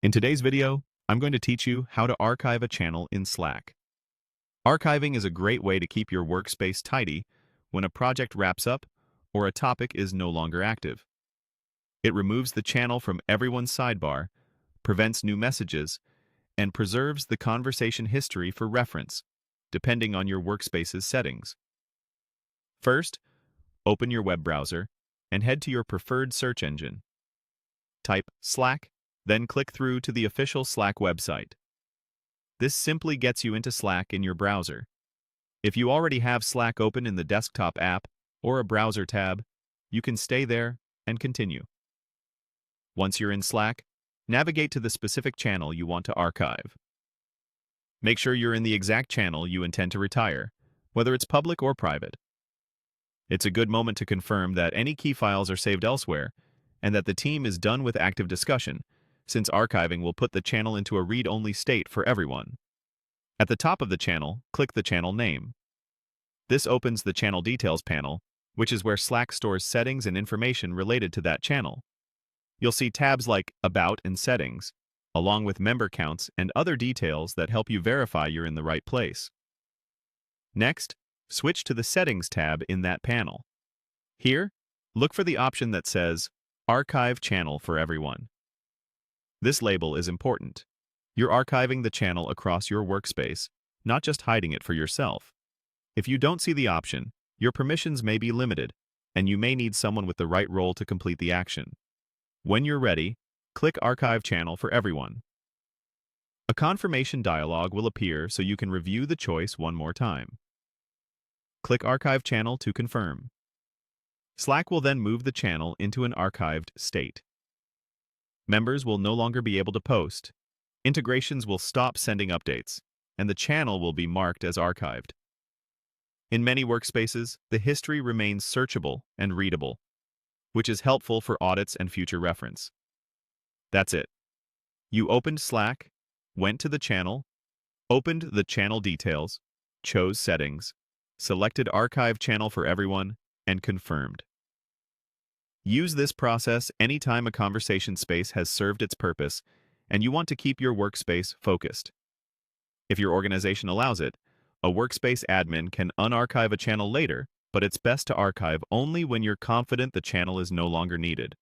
In today's video, I'm going to teach you how to archive a channel in Slack. Archiving is a great way to keep your workspace tidy when a project wraps up or a topic is no longer active. It removes the channel from everyone's sidebar, prevents new messages, and preserves the conversation history for reference, depending on your workspace's settings. First, open your web browser and head to your preferred search engine. Type Slack, then click through to the official Slack website. This simply gets you into Slack in your browser. If you already have Slack open in the desktop app or a browser tab, you can stay there and continue. Once you're in Slack, navigate to the specific channel you want to archive. Make sure you're in the exact channel you intend to retire, whether it's public or private. It's a good moment to confirm that any key files are saved elsewhere and that the team is done with active discussion, since archiving will put the channel into a read-only state for everyone. At the top of the channel, click the channel name. This opens the Channel Details panel, which is where Slack stores settings and information related to that channel. You'll see tabs like About and Settings, along with member counts and other details that help you verify you're in the right place. Next, switch to the Settings tab in that panel. Here, look for the option that says Archive Channel for Everyone. This label is important. You're archiving the channel across your workspace, not just hiding it for yourself. If you don't see the option, your permissions may be limited, and you may need someone with the right role to complete the action. When you're ready, click Archive Channel for Everyone. A confirmation dialog will appear so you can review the choice one more time. Click Archive Channel to confirm. Slack will then move the channel into an archived state. Members will no longer be able to post, integrations will stop sending updates, and the channel will be marked as archived. In many workspaces, the history remains searchable and readable, which is helpful for audits and future reference. That's it. You opened Slack, went to the channel, opened the channel details, chose settings, selected Archive Channel for Everyone, and confirmed. Use this process anytime a conversation space has served its purpose and you want to keep your workspace focused. If your organization allows it, a workspace admin can unarchive a channel later, but it's best to archive only when you're confident the channel is no longer needed.